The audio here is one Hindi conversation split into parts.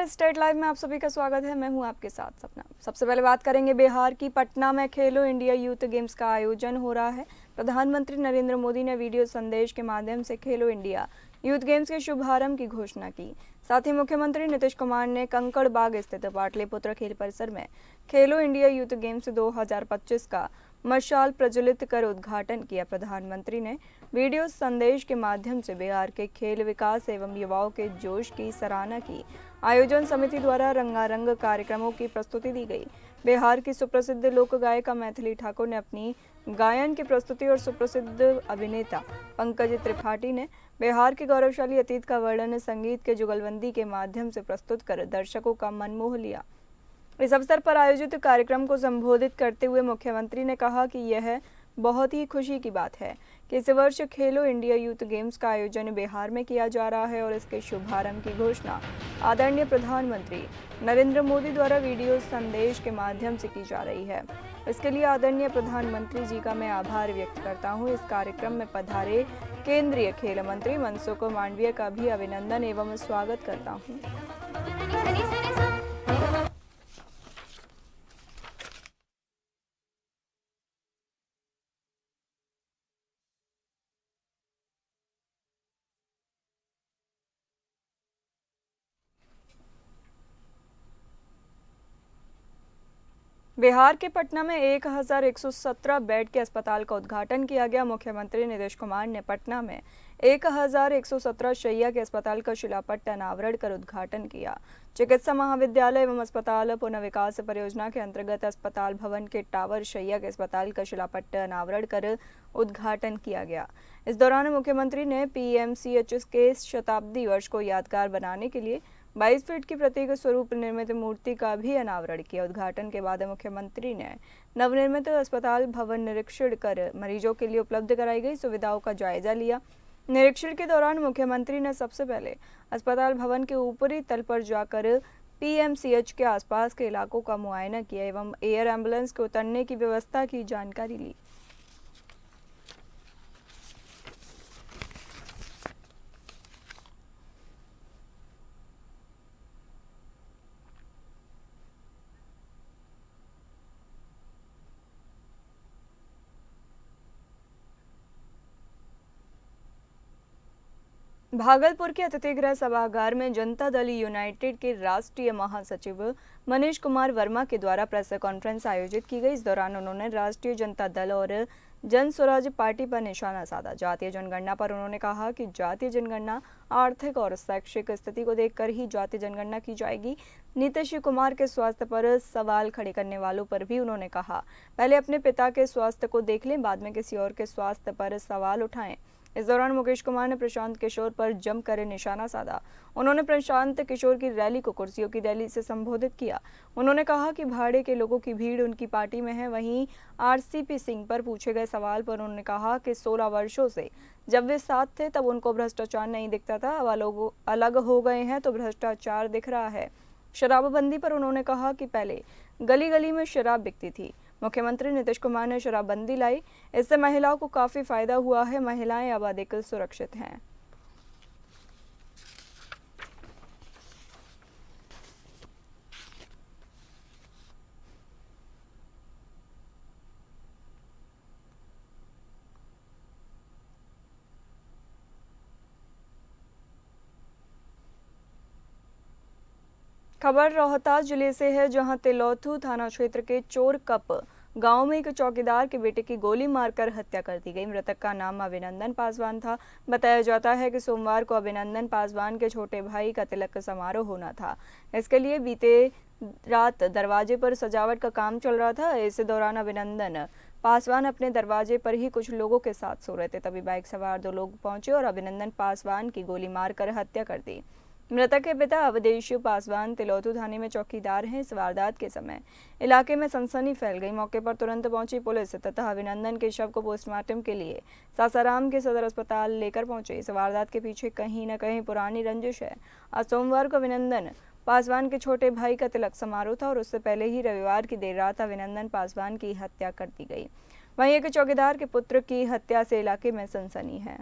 स्टेट लाइव में आप सभी का स्वागत है। मैं हूं आपके साथ सपना। सबसे पहले बात करेंगे बिहार की। पटना में खेलो इंडिया यूथ गेम्स का आयोजन हो रहा है। प्रधानमंत्री नरेंद्र मोदी ने वीडियो संदेश के माध्यम से खेलो इंडिया यूथ गेम्स के शुभारंभ की घोषणा की। साथ ही मुख्यमंत्री नीतीश कुमार ने कंकड़बाग स्थित पाटलिपुत्र खेल परिसर में खेलो इंडिया यूथ गेम्स 2025 का मशाल प्रज्वलित कर उद्घाटन किया। प्रधानमंत्री ने वीडियो संदेश के माध्यम से बिहार के खेल विकास एवं युवाओं के जोश की सराहना की। आयोजन समिति द्वारा रंगारंग कार्यक्रमों की प्रस्तुति दी गई। बिहार की सुप्रसिद्ध लोक गायिका मैथिली ठाकुर ने अपनी गायन की प्रस्तुति और सुप्रसिद्ध अभिनेता पंकज त्रिपाठी ने बिहार के गौरवशाली अतीत का वर्णन संगीत के जुगलबंदी के माध्यम से प्रस्तुत कर दर्शकों का मन मोह लिया। इस अवसर पर आयोजित कार्यक्रम को संबोधित करते हुए मुख्यमंत्री ने कहा कि यह बहुत ही खुशी की बात है कि इस वर्ष खेलो इंडिया यूथ गेम्स का आयोजन बिहार में किया जा रहा है और इसके शुभारंभ की घोषणा आदरणीय प्रधानमंत्री नरेंद्र मोदी द्वारा वीडियो संदेश के माध्यम से की जा रही है। इसके लिए आदरणीय प्रधानमंत्री जी का मैं आभार व्यक्त करता हूँ। इस कार्यक्रम में पधारे केंद्रीय खेल मंत्री मनसुख मांडविया का भी अभिनंदन एवं स्वागत करता हूँ। बिहार के पटना में 1117 बेड के अस्पताल का उद्घाटन किया गया। मुख्यमंत्री नीतीश कुमार ने पटना में 1117 शैय्या के अस्पताल का शिलापट्ट अनावरण कर उद्घाटन किया। चिकित्सा महाविद्यालय एवं अस्पताल पुनर्विकास परियोजना के अंतर्गत अस्पताल भवन के टावर शैय्या के अस्पताल का शिलापट्ट अनावरण कर उद्घाटन किया गया। इस दौरान मुख्यमंत्री ने पीएमसीएच के शताब्दी वर्ष को यादगार बनाने के लिए 22 फीट की प्रतीक स्वरूप निर्मित मूर्ति का भी अनावरण किया। उद्घाटन के बाद मुख्यमंत्री ने नवनिर्मित अस्पताल भवन निरीक्षण कर मरीजों के लिए उपलब्ध कराई गई सुविधाओं का जायजा लिया। निरीक्षण के दौरान मुख्यमंत्री ने सबसे पहले अस्पताल भवन के ऊपरी तल पर जाकर पीएमसीएच के आसपास के इलाकों का मुआयना किया एवं एयर एम्बुलेंस के उतरने की व्यवस्था की जानकारी ली। भागलपुर के अतिथि गृह सभागार में जनता दल यूनाइटेड के राष्ट्रीय महासचिव मनीष कुमार वर्मा के द्वारा प्रेस कॉन्फ्रेंस आयोजित की गई। इस दौरान उन्होंने राष्ट्रीय जनता दल और जन स्वराज पार्टी पर निशाना साधा। जातीय जनगणना पर उन्होंने कहा कि जातीय जनगणना आर्थिक और शैक्षिक स्थिति को देखकर ही जातीय जनगणना की जाएगी। नीतीश कुमार के स्वास्थ्य पर सवाल खड़े करने वालों पर भी उन्होंने कहा, पहले अपने पिता के स्वास्थ्य को देख लें, बाद में किसी और के स्वास्थ्य पर सवाल उठाएं। इस दौरान मुकेश कुमार ने प्रशांत किशोर पर जमकर निशाना साधा। उन्होंने प्रशांत किशोर की रैली को कुर्सियों की रैली से संबोधित किया। उन्होंने कहा कि भाड़े के लोगों की भीड़ उनकी पार्टी में है। वहीं आरसीपी सिंह पर पूछे गए सवाल पर उन्होंने कहा कि 16 वर्षों से जब वे साथ थे तब उनको भ्रष्टाचार नहीं दिखता था, अब लोग अलग हो गए हैं तो भ्रष्टाचार दिख रहा है। शराबबंदी पर उन्होंने कहा कि पहले गली गली में शराब बिकती थी, मुख्यमंत्री नीतीश कुमार ने शराबबंदी लाई, इससे महिलाओं को काफी फायदा हुआ है, महिलाएं अब अधिक सुरक्षित हैं। खबर रोहतास जिले से है, जहां तिलौथू थाना क्षेत्र के चोर कप गांव में एक चौकीदार के बेटे की गोली मारकर हत्या कर दी गई। मृतक का नाम अभिनंदन पासवान था। बताया जाता है कि सोमवार को अभिनंदन पासवान के छोटे भाई का तिलक समारोह होना था। इसके लिए बीते रात दरवाजे पर सजावट का काम चल रहा था। इस दौरान अभिनंदन पासवान अपने दरवाजे पर ही कुछ लोगों के साथ सो रहे थे। तभी बाइक सवार 2 लोग पहुंचे और अभिनंदन पासवान की गोली मारकर हत्या कर दी। मृतक के पिता अवधेश पासवान तिलौथू थाने में चौकीदार हैं। इस वारदात के समय इलाके में सनसनी फैल गई। मौके पर तुरंत पहुंची पुलिस तथा अभिनंदन के शव को पोस्टमार्टम के लिए सासाराम के सदर अस्पताल लेकर पहुंचे। इस वारदात के पीछे कहीं न कहीं पुरानी रंजिश है। आज सोमवार को अभिनंदन पासवान के छोटे भाई का तिलक समारोह था और उससे पहले ही रविवार की देर रात अभिनंदन पासवान की हत्या कर दी गई। वहीं एक चौकीदार के पुत्र की हत्या से इलाके में सनसनी है।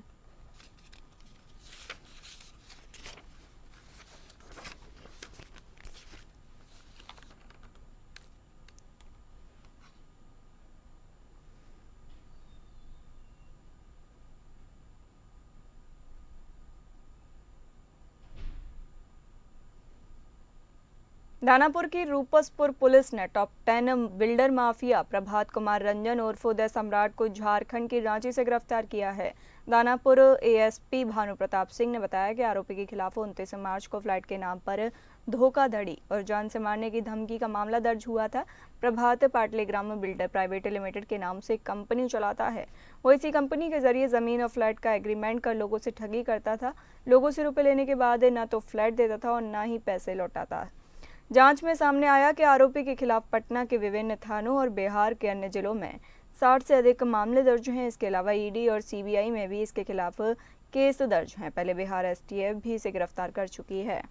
दानापुर की रूपसपुर पुलिस ने top 10 builder mafia Prabhat Kumar Ranjan उर्फ उदय सम्राट को झारखंड की रांची से गिरफ्तार किया है। दानापुर एएसपी भानु प्रताप सिंह ने बताया कि आरोपी के खिलाफ 29 मार्च को फ्लैट के नाम पर धोखाधड़ी और जान से मारने की धमकी का मामला दर्ज हुआ था। प्रभात पाटलीग्राम बिल्डर प्राइवेट लिमिटेड के नाम से कंपनी चलाता है। वो इसी कंपनी के जरिए जमीन और फ्लैट का एग्रीमेंट कर लोगों से ठगी करता था। लोगों से रुपए लेने के बाद न तो फ्लैट देता था और न ही पैसे लौटाता। जांच में सामने आया कि आरोपी के खिलाफ पटना के विभिन्न थानों और बिहार के अन्य जिलों में 60 से अधिक मामले दर्ज हैं। इसके अलावा ईडी और सीबीआई में भी इसके खिलाफ केस दर्ज हैं। पहले बिहार एसटीएफ भी इसे गिरफ्तार कर चुकी है।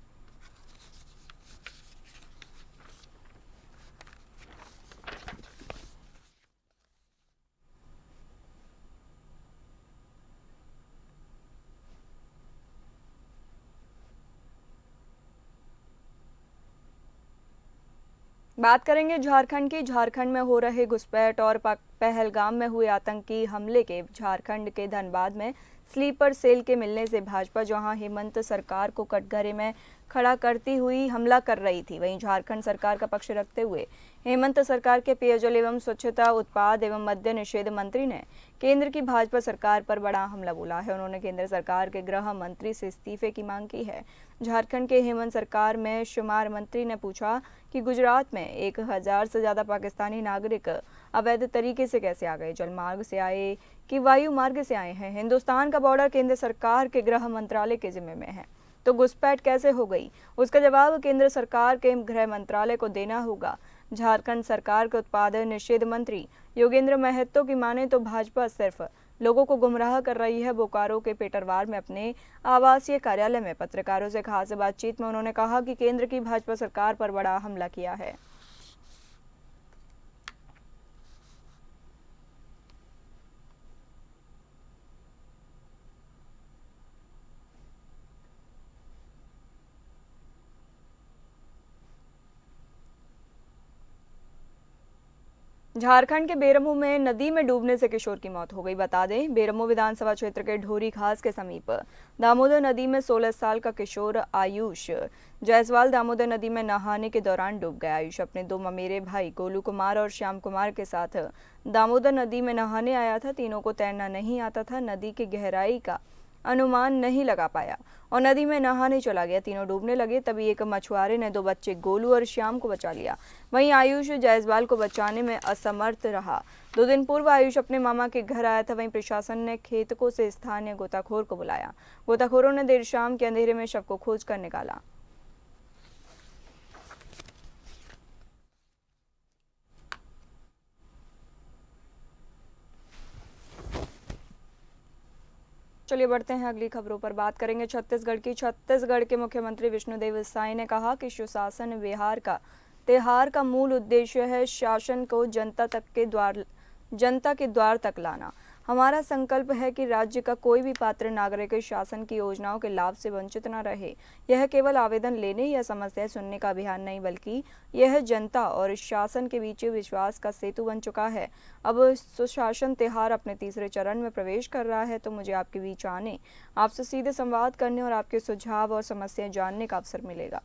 बात करेंगे झारखंड की। झारखंड में हो रहे घुसपैठ और पहलगाम में हुए आतंकी हमले के झारखंड के धनबाद में स्लीपर सेल के मिलने से भाजपा जहां हेमंत सरकार को कटघरे में खड़ा करती हुई हमला कर रही थी, वहीं झारखंड सरकार का पक्ष रखते हुए हेमंत सरकार के पेयजल एवं स्वच्छता उत्पाद एवं मद्य निषेध मंत्री ने केंद्र की भाजपा सरकार पर बड़ा हमला बोला है। उन्होंने केंद्र सरकार के गृह मंत्री से इस्तीफे की मांग की है। झारखंड के हेमंत सरकार में शुमार मंत्री ने पूछा कि गुजरात में 1000 से ज्यादा पाकिस्तानी नागरिक अवैध तरीके से कैसे आ गए, जल मार्ग से आए कि वायु मार्ग से आए हैं। हिंदुस्तान का बॉर्डर केंद्र सरकार के गृह मंत्रालय के जिम्मे में है, तो घुसपैठ कैसे हो गई, उसका जवाब केंद्र सरकार के गृह मंत्रालय को देना होगा। झारखंड सरकार के उत्पादन निषेध मंत्री योगेंद्र महतो की माने तो भाजपा सिर्फ लोगों को गुमराह कर रही है। बोकारो के पेटरवार में अपने आवासीय कार्यालय में पत्रकारों से खास बातचीत में उन्होंने कहा कि केंद्र की भाजपा सरकार पर बड़ा हमला किया है। झारखंड के बेरमो में नदी में डूबने से किशोर की मौत हो गई। बता दें, बेरमो विधानसभा क्षेत्र के ढोरी खास के समीप दामोदर नदी में 16 साल का किशोर आयुष जायसवाल दामोदर नदी में नहाने के दौरान डूब गया। आयुष अपने 2 ममेरे भाई गोलू कुमार और श्याम कुमार के साथ दामोदर नदी में नहाने आया था। तीनों को तैरना नहीं आता था। नदी की गहराई का अनुमान नहीं लगा पाया और नदी में नहाने चला गया। तीनों डूबने लगे, तभी एक मछुआरे ने 2 बच्चे गोलू और श्याम को बचा लिया। वहीं आयुष जायसवाल को बचाने में असमर्थ रहा। 2 दिन पूर्व आयुष अपने मामा के घर आया था। वहीं प्रशासन ने खेतकों से स्थानीय गोताखोर को बुलाया। गोताखोरों ने देर शाम के अंधेरे में शव को खोज कर निकाला। चलिए बढ़ते हैं अगली खबरों पर। बात करेंगे छत्तीसगढ़ की। छत्तीसगढ़ के मुख्यमंत्री विष्णुदेव साय ने कहा कि सुशासन बिहार का त्योहार का मूल उद्देश्य है शासन को जनता के द्वार तक लाना। हमारा संकल्प है कि राज्य का कोई भी पात्र नागरिक शासन की योजनाओं के लाभ से वंचित न रहे। यह केवल आवेदन लेने या समस्या सुनने का अभियान नहीं, बल्कि यह जनता और शासन के बीच विश्वास का सेतु बन चुका है। अब सुशासन त्योहार अपने तीसरे चरण में प्रवेश कर रहा है, तो मुझे आपके बीच आने, आपसे सीधे संवाद करने और आपके सुझाव और समस्याएं जानने का अवसर मिलेगा।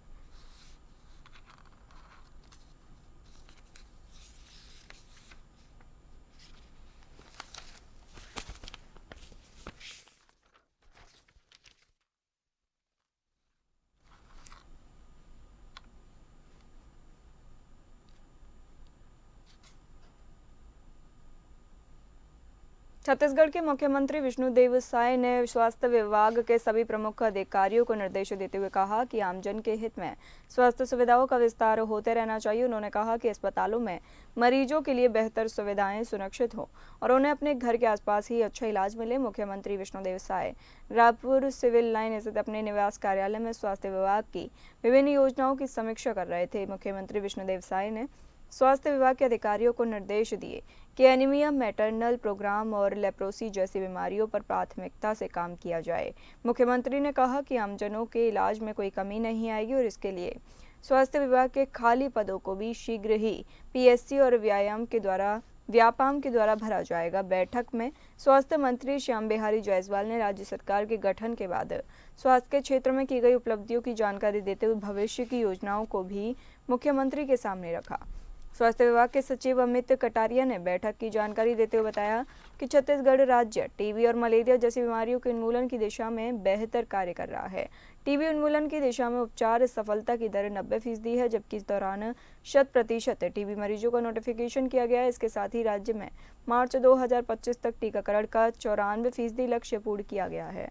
छत्तीसगढ़ के मुख्यमंत्री विष्णुदेव साय ने स्वास्थ्य विभाग के सभी प्रमुख अधिकारियों को निर्देश देते हुए कहा कि आमजन के हित में स्वास्थ्य सुविधाओं का विस्तार होते रहना चाहिए। उन्होंने कहा कि अस्पतालों में मरीजों के लिए बेहतर सुविधाएं सुनिश्चित हो और उन्हें अपने घर के आसपास ही अच्छा इलाज मिले। मुख्यमंत्री विष्णुदेव साय रायपुर सिविल लाइन स्थित अपने निवास कार्यालय में स्वास्थ्य विभाग की विभिन्न योजनाओं की समीक्षा कर रहे थे। मुख्यमंत्री विष्णुदेव साय ने स्वास्थ्य विभाग के अधिकारियों को निर्देश दिए कि एनीमिया, मैटरनल प्रोग्राम और लेप्रोसी जैसी बीमारियों पर प्राथमिकता से काम किया जाए। मुख्यमंत्री ने कहा कि आमजनों के इलाज में कोई कमी नहीं आएगी और इसके लिए स्वास्थ्य विभाग के खाली पदों को भी शीघ्र ही पीएससी और व्यायाम के द्वारा व्यापाम के द्वारा भरा जाएगा। बैठक में स्वास्थ्य मंत्री श्याम बिहारी जायसवाल ने राज्य सरकार के गठन के बाद स्वास्थ्य के क्षेत्र में की गई उपलब्धियों की जानकारी देते हुए भविष्य की योजनाओं को भी मुख्यमंत्री के सामने रखा। स्वास्थ्य विभाग के सचिव अमित कटारिया ने बैठक की जानकारी देते हुए बताया कि छत्तीसगढ़ राज्य टीबी और मलेरिया जैसी बीमारियों के उन्मूलन की दिशा में बेहतर कार्य कर रहा है। टीबी उन्मूलन की दिशा में उपचार सफलता की दर 90% है, जबकि इस दौरान 100% टीबी मरीजों का नोटिफिकेशन किया गया है। इसके साथ ही राज्य में मार्च 2025 तक टीकाकरण का 94% लक्ष्य पूर्ण किया गया है।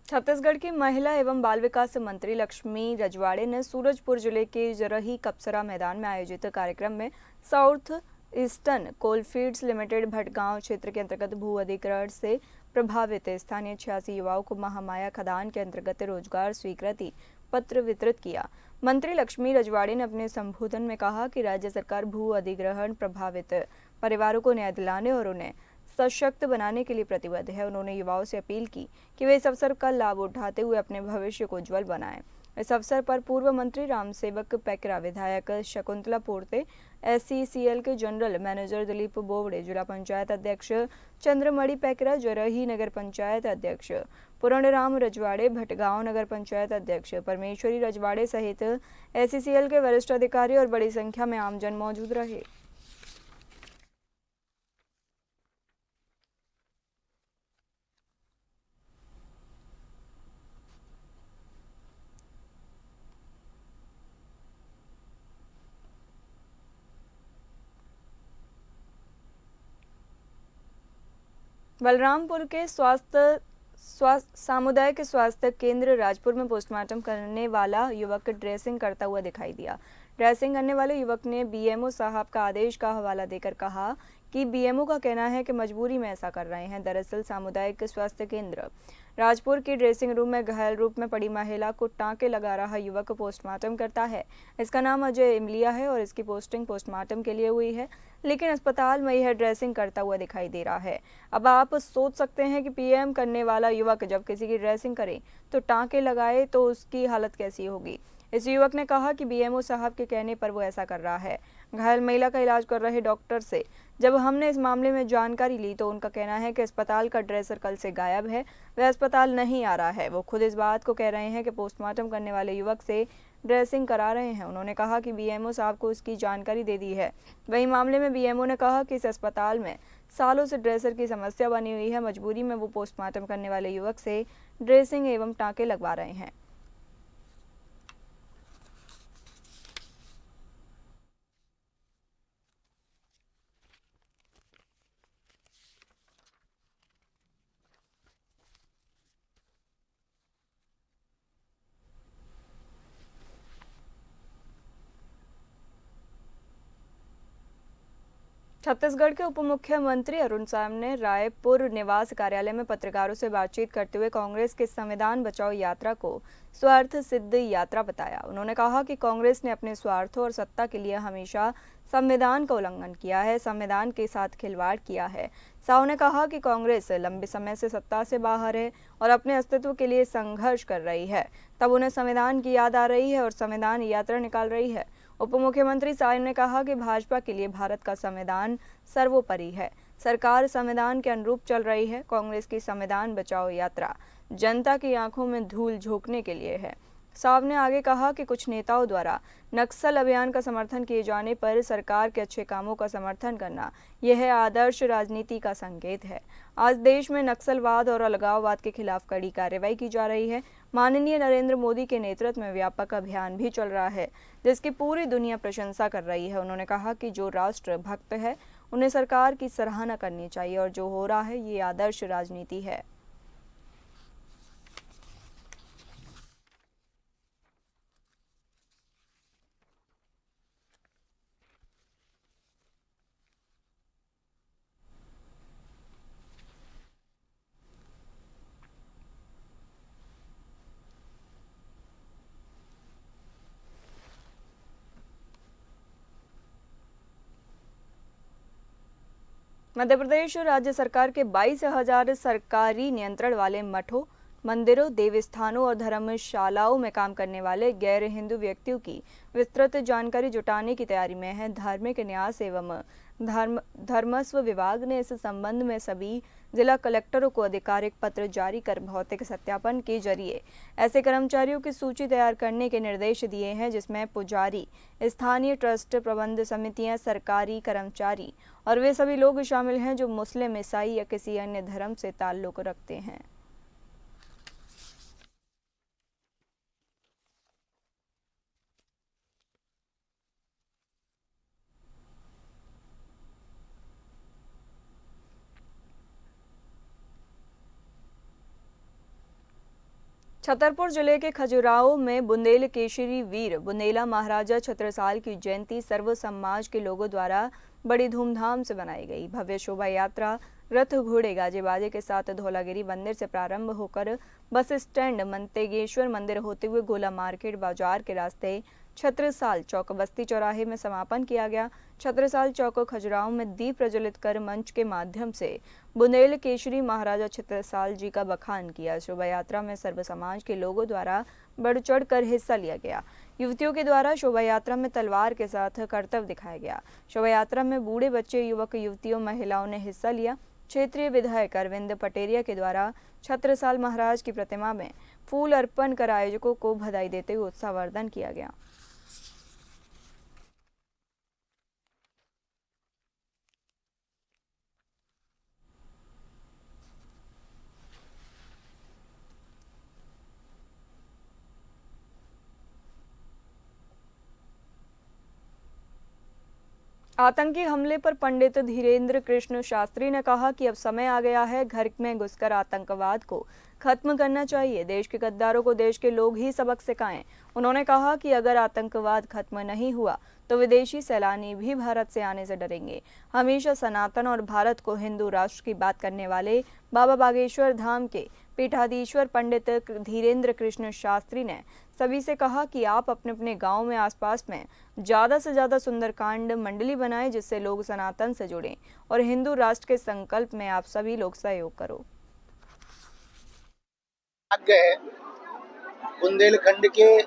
छत्तीसगढ़ की महिला एवं बाल विकास मंत्री लक्ष्मी रजवाड़े ने सूरजपुर जिले के जरही कपसरा मैदान में आयोजित कार्यक्रम में south eastern coalfields limited Bhatgaon क्षेत्र के अंतर्गत भू अधिग्रहण से प्रभावित स्थानीय 86 युवाओं को महामाया खदान के अंतर्गत रोजगार स्वीकृति पत्र वितरित किया। मंत्री लक्ष्मी रजवाड़े ने अपने संबोधन में कहा कि राज्य सरकार भू अधिग्रहण प्रभावित परिवारों को न्याय दिलाने और उन्हें सशक्त बनाने के लिए प्रतिबद्ध है। उन्होंने युवाओं से अपील की कि वे इस अवसर का लाभ उठाते हुए अपने भविष्य को उज्जवल बनाएं। इस अवसर पर पूर्व मंत्री रामसेवक पैकरा, विधायक शकुंतला पोर्ते, SCCL के जनरल मैनेजर दिलीप बोवड़े, जिला पंचायत अध्यक्ष चंद्रमणि पैकरा, जरही नगर पंचायत अध्यक्ष पूर्णराम रजवाड़े, भटगांव नगर पंचायत अध्यक्ष परमेश्वरी रजवाड़े सहित SCCL के वरिष्ठ अधिकारी और बड़ी संख्या में आमजन मौजूद रहे। बलरामपुर के सामुदायिक स्वास्थ्य केंद्र राजपुर में पोस्टमार्टम करने वाला युवक ड्रेसिंग करता हुआ दिखाई दिया। ड्रेसिंग करने वाले युवक ने BMO साहब का आदेश का हवाला देकर कहा कि BMO का कहना है कि मजबूरी में ऐसा कर रहे हैं। दरअसल सामुदायिक स्वास्थ्य केंद्र राजपुर की ड्रेसिंग रूम में घायल रूप में पड़ी महिला को टांके लगा रहा युवक पोस्टमार्टम करता है। इसका नाम अजय इमलिया है और इसकी पोस्टिंग पोस्टमार्टम के लिए हुई है, लेकिन अस्पताल में यह ड्रेसिंग करता हुआ दिखाई दे रहा है। अब आप सोच सकते हैं कि PM करने वाला युवक जब किसी की ड्रेसिंग करे तो टांके लगाए तो उसकी हालत कैसी होगी। इस युवक ने कहा कि BMO साहब के कहने पर वो ऐसा कर रहा है। घायल महिला का इलाज कर रहे डॉक्टर से जब हमने इस मामले में जानकारी ली तो उनका कहना है कि अस्पताल का ड्रेसर कल से गायब है, वह अस्पताल नहीं आ रहा है। वो खुद इस बात को कह रहे हैं कि पोस्टमार्टम करने वाले युवक से ड्रेसिंग करा रहे हैं। उन्होंने कहा कि BMO साहब को इसकी जानकारी दे दी है। वहीं मामले में BMO ने कहा कि इस अस्पताल में सालों से ड्रेसर की समस्या बनी हुई है। मजबूरी में वो पोस्टमार्टम करने वाले युवक से ड्रेसिंग एवं टांके लगवा रहे हैं। छत्तीसगढ़ के उप मुख्यमंत्री अरुण साव ने रायपुर निवास कार्यालय में पत्रकारों से बातचीत करते हुए कांग्रेस के संविधान बचाओ यात्रा को स्वार्थ सिद्ध यात्रा बताया। उन्होंने कहा कि कांग्रेस ने अपने स्वार्थों और सत्ता के लिए हमेशा संविधान का उल्लंघन किया है, संविधान के साथ खिलवाड़ किया है। साव ने कहा कि कांग्रेस लंबे समय से सत्ता से बाहर है और अपने अस्तित्व के लिए संघर्ष कर रही है, तब उन्हें संविधान की याद आ रही है और संविधान यात्रा निकाल रही है। उप मुख्यमंत्री साव ने कहा कि भाजपा के लिए भारत का संविधान सर्वोपरि है, सरकार संविधान के अनुरूप चल रही है। कांग्रेस की संविधान बचाओ यात्रा जनता की आंखों में धूल झोंकने के लिए है। साव ने आगे कहा कि कुछ नेताओं द्वारा नक्सल अभियान का समर्थन किए जाने पर सरकार के अच्छे कामों का समर्थन करना यह आदर्श राजनीति का संकेत है। आज देश में नक्सलवाद और अलगाववाद के खिलाफ कड़ी कार्रवाई की जा रही है। माननीय नरेंद्र मोदी के नेतृत्व में व्यापक अभियान भी चल रहा है, जिसकी पूरी दुनिया प्रशंसा कर रही है। उन्होंने कहा कि जो राष्ट्र भक्त है उन्हें सरकार की सराहना करनी चाहिए और जो हो रहा है ये आदर्श राजनीति है। मध्य प्रदेश राज्य सरकार के 22,000 सरकारी नियंत्रण वाले मठों, मंदिरों, देवस्थानों और धर्मशालाओं में काम करने वाले गैर हिंदू व्यक्तियों की विस्तृत जानकारी जुटाने की तैयारी में है। धार्मिक न्यास एवं धर्मस्व विभाग ने इस संबंध में सभी जिला कलेक्टरों को आधिकारिक पत्र जारी कर भौतिक सत्यापन के जरिए ऐसे कर्मचारियों की सूची तैयार करने के निर्देश दिए हैं, जिसमें पुजारी, स्थानीय ट्रस्ट, प्रबंध समितियां, सरकारी कर्मचारी और वे सभी लोग शामिल हैं जो मुस्लिम, ईसाई या किसी अन्य धर्म से ताल्लुक रखते हैं। छतरपुर जिले के खजुराहो में बुंदेल केशरी वीर बुंदेला महाराजा छत्रसाल की जयंती सर्व समाज के लोगों द्वारा बड़ी धूमधाम से मनाई गई। भव्य शोभा यात्रा रथ, घोड़े, गाजे बाजे के साथ धौलागिरी मंदिर से प्रारंभ होकर बस स्टैंड, मंतेगेश्वर मंदिर होते हुए गोला मार्केट बाजार के रास्ते छत्रसाल चौक, बस्ती चौराहे में समापन किया गया। छत्रसाल चौक खजुराहो में दीप प्रज्वलित कर मंच के माध्यम से बुंदेल केशरी महाराजा छत्रसाल जी का बखान किया। शोभा यात्रा में सर्व समाज के लोगों द्वारा बढ़ चढ़ कर हिस्सा लिया गया। युवतियों के द्वारा शोभा यात्रा में तलवार के साथ करतब दिखाया गया। शोभा यात्रा में बूढ़े, बच्चे, युवक, युवतियों, महिलाओं ने हिस्सा लिया। क्षेत्रीय विधायक अरविंद पटेरिया के द्वारा छत्रसाल महाराज की प्रतिमा में फूल अर्पण कर आयोजकों को बधाई देते हुए उत्साहवर्धन किया गया। आतंकी हमले पर पंडित धीरेन्द्र कृष्ण शास्त्री ने कहा कि अब समय आ गया है, घर में घुसकर आतंकवाद को खत्म करना चाहिए। देश के गद्दारों को देश के लोग ही सबक सिखाएं। उन्होंने कहा कि अगर आतंकवाद खत्म नहीं हुआ तो विदेशी सैलानी भी भारत से आने से डरेंगे। हमेशा सनातन और भारत को हिंदू राष्ट्र की बात करने वाले बाबा बागेश्वर धाम के पीठाधीश्वर पंडित धीरेन्द्र कृष्ण शास्त्री ने सभी से कहा कि आप अपने अपने गांव में, आसपास में ज्यादा से ज्यादा सुंदरकांड मंडली बनाएं, जिससे लोग सनातन से जुड़ें और हिंदू राष्ट्र के संकल्प में आप सभी लोग सहयोग करो। बुंदेलखंड के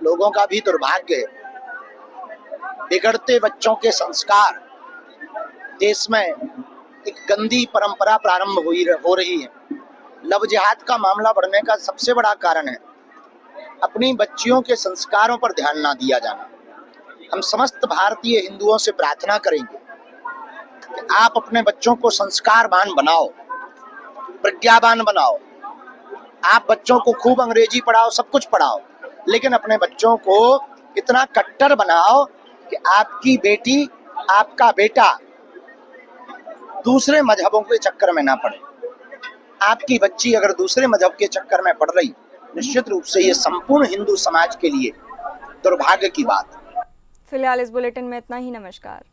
लोगों का भी दुर्भाग्य है। बिगड़ते बच्चों के संस्कार, देश में एक गंदी परंपरा प्रारंभ हो रही है। लव जिहाद का मामला बढ़ने का सबसे बड़ा कारण है अपनी बच्चियों के संस्कारों पर ध्यान ना दिया जाना। हम समस्त भारतीय हिंदुओं से प्रार्थना करेंगे कि आप अपने बच्चों को संस्कारवान बनाओ, प्रज्ञावान बनाओ। आप बच्चों को खूब अंग्रेजी पढ़ाओ, सब कुछ पढ़ाओ, लेकिन अपने बच्चों को इतना कट्टर बनाओ कि आपकी बेटी, आपका बेटा दूसरे मजहबों के चक्कर में ना पड़े। आपकी बच्ची अगर दूसरे मजहब के चक्कर में पड़ रही, निश्चित रूप से ये संपूर्ण हिंदू समाज के लिए दुर्भाग्य की बात। फिलहाल इस बुलेटिन में इतना ही। नमस्कार।